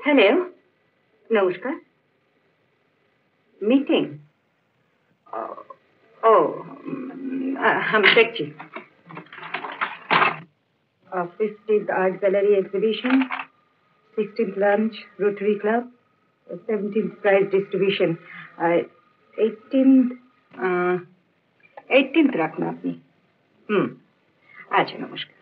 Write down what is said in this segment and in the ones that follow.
Hello, নমস্কার। Meeting? ও, আমি দেখছি। 50th Art Gallery exhibition, 16th lunch, Rotary Club, 17th prize distribution, 18th রাখুন আপনি। আচ্ছা, নমস্কার।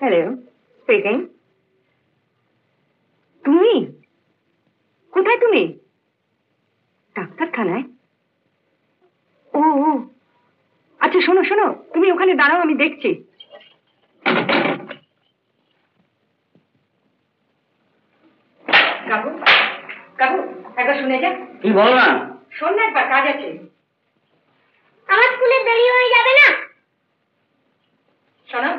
Hello, speaking. তুমি কোথায়? তুমি ডাক্তারখানায়? ও, আচ্ছা, শোনো শোনো, তুমি ওখানে দাঁড়াও, আমি দেখছি। কাকু, কাকু, একবার শুনে যা। তুই বল না। শোন না, একবার কাজ আছে। আমার স্কুলে দেরি হয়ে যাবে না? শোনো,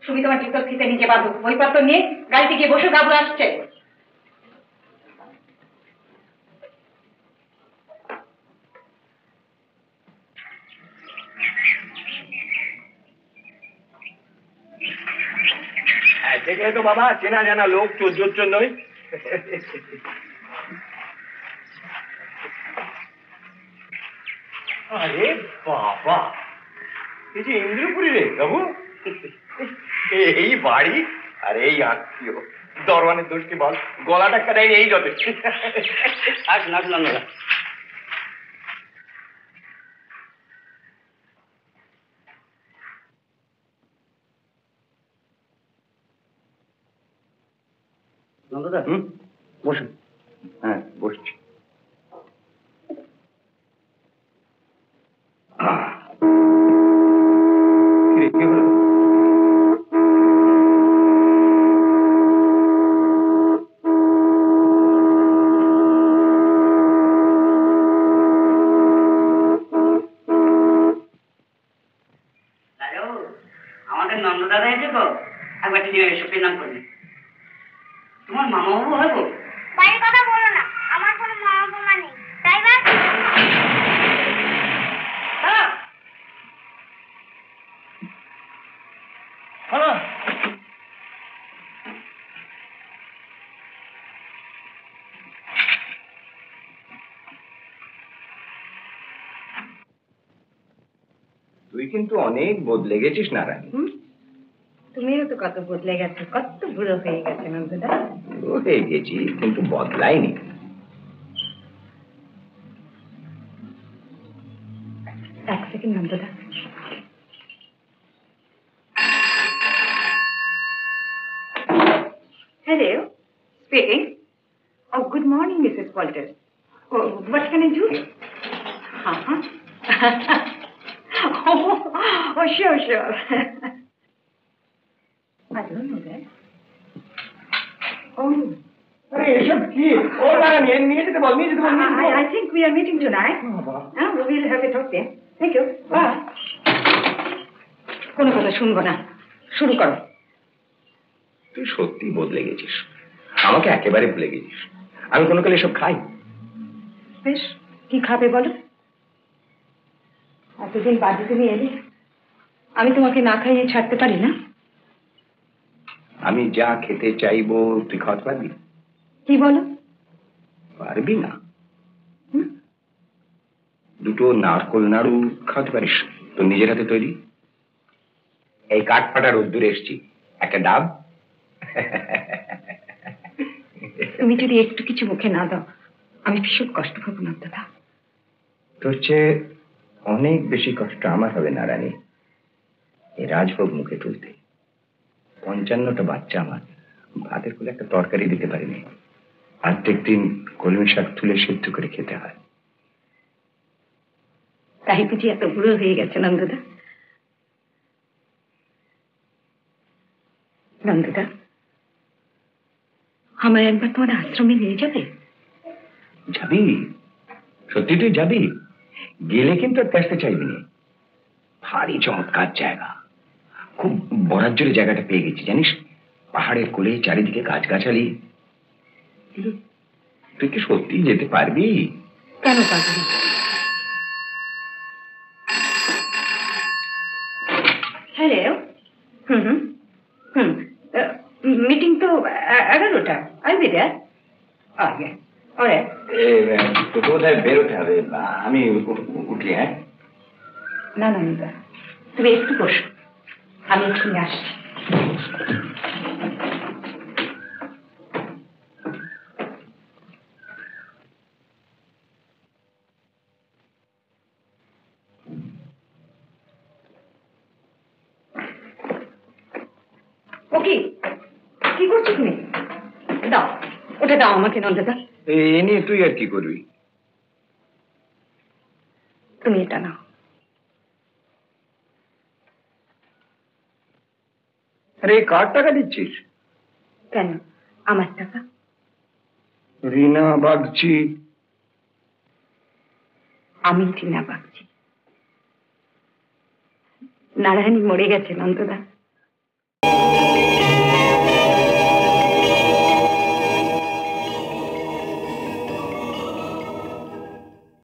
তুমি তোমার জুতো ফিতে নিচে বাঁধো, বইপত্র নিয়ে গাড়িতে গিয়ে বসে, কাবু আসছে। দেখলে তো বাবা, চেনা জানা লোক, চোর নয়। আরে বাবা, এই যে ইন্দ্রপুরী রে বাবু, এই বাড়ি আর এই আত্মীয়। দরওয়ানের দোষ কি বল, গলা ধাক্কা দেয়নি, এই যথেষ্ট। আসুন আসুন আমরা। নন্দদা, বসুন। হ্যাঁ, বসছি। কি হলো? আমাদের নন্দদাদা এসে তো একবার এসে নাম করবে। তোমার মামাবাবু হবো? বাড়ির কথা বলো না, আমার কোনো মামা মামা নেই, তাই না? তুই কিন্তু অনেক বদলে গেছিস নারায়ণ। তুমিও তো কত বদলে গেছো, কত বুড়ো হয়ে গেছে নন্দদা। বুড়ো হয়ে গেছি, কিন্তু বদলাইনি। এক second নন্দদা। Hello, speaking. Oh, good morning, Mrs. Walters. Oh, what can I do? Oh, sure. I don't know that. Oh. I think we are meeting tonight. We will have a talk then. Thank you. Bye. কোনো কথা শুনবো না, শুরু করো। তুই সত্যি বদলে গেছিস, আমাকে একেবারে ভুলে গেছিস। আমি কোনো কালে এসব খাই? বেশ, কি খাবে বলো? এতদিন বাদে তুমি এলে, আমি তোমাকে না খাইয়ে ছাড়তে পারি না। আমি যা খেতে চাইবো তুই খাওয়াতে পারবি? কি বলো? পারবি না? দুটো নারকোল নাড়ু খাওয়াতে পারিস তোর নিজের হাতে তৈরি? এই কাঠফাটা রোদ্দুরে এসছি, একটা ডাব। তুমি যদি একটু কিছু মুখে না দাও, আমি ভীষণ কষ্ট পাবো নন্দদা। তোর চেয়ে অনেক বেশি কষ্ট আমার হবে নারায়ণী, এই রাজভোগ মুখে তুলতে। 55টা বাচ্চা আমার, ভাতের কোলে একটা তরকারি দিতে পারিনি। প্রত্যেক দিন কলমি শাক তুলে সিদ্ধ করে খেতে হয়। তাই বুঝি এত বুড়ো হয়ে গেছে নন্দদা? নন্দদা, আমার একবার তোমার আশ্রমে নিয়ে যাবে? যাবি? সত্যি তুই যাবি? গেলে কিন্তু আর আসতে চাইবি না। ভারী চমৎকার জায়গা, খুব বরাজ্জরে জায়গাটা পেয়ে গেছি জানিস। পাহাড়ের কোলে, চারিদিকে গাছগাছালি। তুই কি সত্যি যেতে পারবি? কেন পারবি? হুম হুম হুম মিটিং তো 11টা আসবি রে আগে ওরে তোকে বোধ হয় বেরোতে হবে, আমি উঠি। হ্যাঁ, না না নিবা, তুমি একটু বসো, আমি এক্ষুনি আসছি। ও কি করছো তুমি? দাও, ওটা দাও আমাকে নন্দদা। এ নিয়ে তুই আর কি করবি? তুমি এটা নাও। আরে কার টাকা দিচ্ছিস? কেন, আমার টাকা। রিনা বাগচি। আমি টিনা বাগচি। নারায়ণী মরে গেছে নন্দদা।